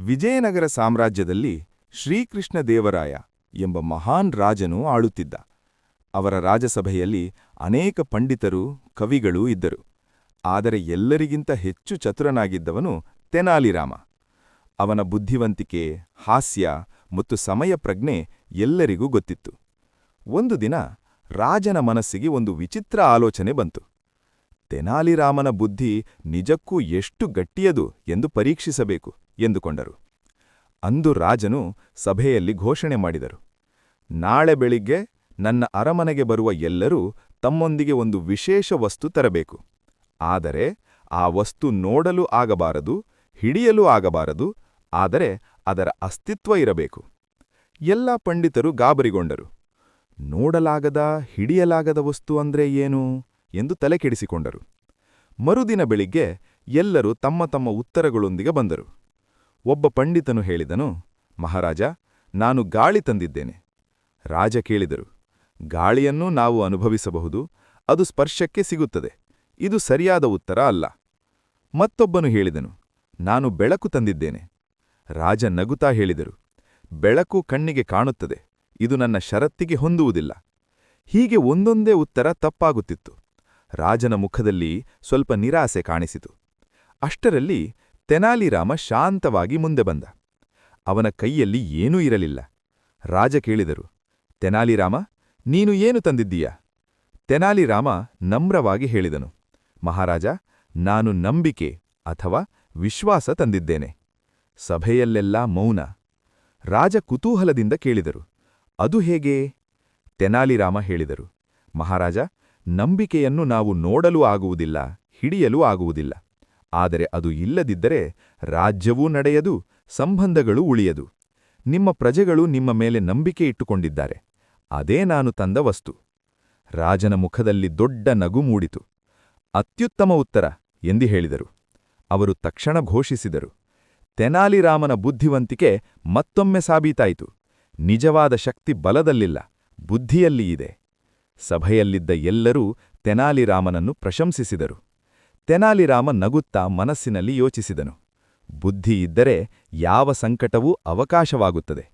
ವಿಜಯನಗರ ಸಾಮ್ರಾಜ್ಯದಲ್ಲಿ ಶ್ರೀಕೃಷ್ಣ ದೇವರಾಯ ಎಂಬ ಮಹಾನ್ ರಾಜನು ಆಳುತ್ತಿದ್ದ. ಅವರ ರಾಜಸಭೆಯಲ್ಲಿ ಅನೇಕ ಪಂಡಿತರು, ಕವಿಗಳೂ ಇದ್ದರು. ಆದರೆ ಎಲ್ಲರಿಗಿಂತ ಹೆಚ್ಚು ಚತುರನಾಗಿದ್ದವನು ತೆನಾಲಿರಾಮ. ಅವನ ಬುದ್ಧಿವಂತಿಕೆ, ಹಾಸ್ಯ ಮತ್ತು ಸಮಯ ಪ್ರಜ್ಞೆ ಎಲ್ಲರಿಗೂ ಗೊತ್ತಿತ್ತು. ಒಂದು ದಿನ ರಾಜನ ಮನಸ್ಸಿಗೆ ಒಂದು ವಿಚಿತ್ರ ಆಲೋಚನೆ ಬಂತು. ತೆನಾಲಿರಾಮನ ಬುದ್ಧಿ ನಿಜಕ್ಕೂ ಎಷ್ಟು ಗಟ್ಟಿಯದು ಎಂದು ಪರೀಕ್ಷಿಸಬೇಕು ಎಂದುಕೊಂಡರು. ಅಂದು ರಾಜನು ಸಭೆಯಲ್ಲಿ ಘೋಷಣೆ ಮಾಡಿದರು, ನಾಳೆ ಬೆಳಿಗ್ಗೆ ನನ್ನ ಅರಮನೆಗೆ ಬರುವ ಎಲ್ಲರೂ ತಮ್ಮೊಂದಿಗೆ ಒಂದು ವಿಶೇಷ ವಸ್ತು ತರಬೇಕು. ಆದರೆ ಆ ವಸ್ತು ನೋಡಲು ಆಗಬಾರದು, ಹಿಡಿಯಲು ಆಗಬಾರದು, ಆದರೆ ಅದರ ಅಸ್ತಿತ್ವ ಇರಬೇಕು. ಎಲ್ಲ ಪಂಡಿತರು ಗಾಬರಿಗೊಂಡರು. ನೋಡಲಾಗದ, ಹಿಡಿಯಲಾಗದ ವಸ್ತು ಅಂದ್ರೆ ಏನು ಎಂದು ತಲೆಕೆಡಿಸಿಕೊಂಡರು. ಮರುದಿನ ಬೆಳಿಗ್ಗೆ ಎಲ್ಲರೂ ತಮ್ಮ ತಮ್ಮ ಉತ್ತರಗಳೊಂದಿಗೆ ಬಂದರು. ಒಬ್ಬ ಪಂಡಿತನು ಹೇಳಿದನು, ಮಹಾರಾಜ, ನಾನು ಗಾಳಿ ತಂದಿದ್ದೇನೆ. ರಾಜ ಕೇಳಿದರು, ಗಾಳಿಯನ್ನು ನಾವು ಅನುಭವಿಸಬಹುದು, ಅದು ಸ್ಪರ್ಶಕ್ಕೆ ಸಿಗುತ್ತದೆ, ಇದು ಸರಿಯಾದ ಉತ್ತರ ಅಲ್ಲ. ಮತ್ತೊಬ್ಬನು ಹೇಳಿದನು, ನಾನು ಬೆಳಕು ತಂದಿದ್ದೇನೆ. ರಾಜ ನಗುತ್ತಾ ಹೇಳಿದರು, ಬೆಳಕು ಕಣ್ಣಿಗೆ ಕಾಣುತ್ತದೆ, ಇದು ನನ್ನ ಷರತ್ತಿಗೆ ಹೊಂದುವುದಿಲ್ಲ. ಹೀಗೆ ಒಂದೊಂದೇ ಉತ್ತರ ತಪ್ಪಾಗುತ್ತಿತ್ತು. ರಾಜನ ಮುಖದಲ್ಲಿ ಸ್ವಲ್ಪ ನಿರಾಸೆ ಕಾಣಿಸಿತು. ಅಷ್ಟರಲ್ಲಿ ತೆನಾಲಿರಾಮ ಶಾಂತವಾಗಿ ಮುಂದೆ ಬಂದ. ಅವನ ಕೈಯಲ್ಲಿ ಏನೂ ಇರಲಿಲ್ಲ. ರಾಜ ಕೇಳಿದರು, ತೆನಾಲಿರಾಮ, ನೀನು ಏನು ತಂದಿದ್ದೀಯಾ? ತೆನಾಲಿರಾಮ ನಮ್ರವಾಗಿ ಹೇಳಿದನು, ಮಹಾರಾಜ, ನಾನು ನಂಬಿಕೆ ಅಥವಾ ವಿಶ್ವಾಸ ತಂದಿದ್ದೇನೆ. ಸಭೆಯಲ್ಲೆಲ್ಲ ಮೌನ. ರಾಜ ಕುತೂಹಲದಿಂದ ಕೇಳಿದರು, ಅದು ಹೇಗೆ? ತೆನಾಲಿರಾಮ ಹೇಳಿದರು, ಮಹಾರಾಜ, ನಂಬಿಕೆಯನ್ನು ನಾವು ನೋಡಲೂ ಆಗುವುದಿಲ್ಲ, ಹಿಡಿಯಲೂ ಆಗುವುದಿಲ್ಲ. ಆದರೆ ಅದು ಇಲ್ಲದಿದ್ದರೆ ರಾಜ್ಯವೂ ನಡೆಯದು, ಸಂಬಂಧಗಳೂ ಉಳಿಯದು. ನಿಮ್ಮ ಪ್ರಜೆಗಳು ನಿಮ್ಮ ಮೇಲೆ ನಂಬಿಕೆ ಇಟ್ಟುಕೊಂಡಿದ್ದಾರೆ. ಅದೇ ನಾನು ತಂದ ವಸ್ತು. ರಾಜನ ಮುಖದಲ್ಲಿ ದೊಡ್ಡ ನಗು ಮೂಡಿತು. ಅತ್ಯುತ್ತಮ ಉತ್ತರ ಎಂದು ಹೇಳಿದರು. ಅವರು ತಕ್ಷಣ ಘೋಷಿಸಿದರು, ತೆನಾಲಿರಾಮನ ಬುದ್ಧಿವಂತಿಕೆ ಮತ್ತೊಮ್ಮೆ ಸಾಬೀತಾಯಿತು. ನಿಜವಾದ ಶಕ್ತಿ ಬಲದಲ್ಲಿಲ್ಲ, ಬುದ್ಧಿಯಲ್ಲಿ ಇದೆ. ಸಭೆಯಲ್ಲಿದ್ದ ಎಲ್ಲರೂ ತೆನಾಲಿರಾಮನನ್ನು ಪ್ರಶಂಸಿಸಿದರು. ತೆನಾಲಿರಾಮ ನಗುತ್ತಾ ಮನಸ್ಸಿನಲ್ಲಿ ಯೋಚಿಸಿದನು, ಬುದ್ಧಿ ಇದ್ದರೆ ಯಾವ ಸಂಕಟವೂ ಅವಕಾಶವಾಗುತ್ತದೆ.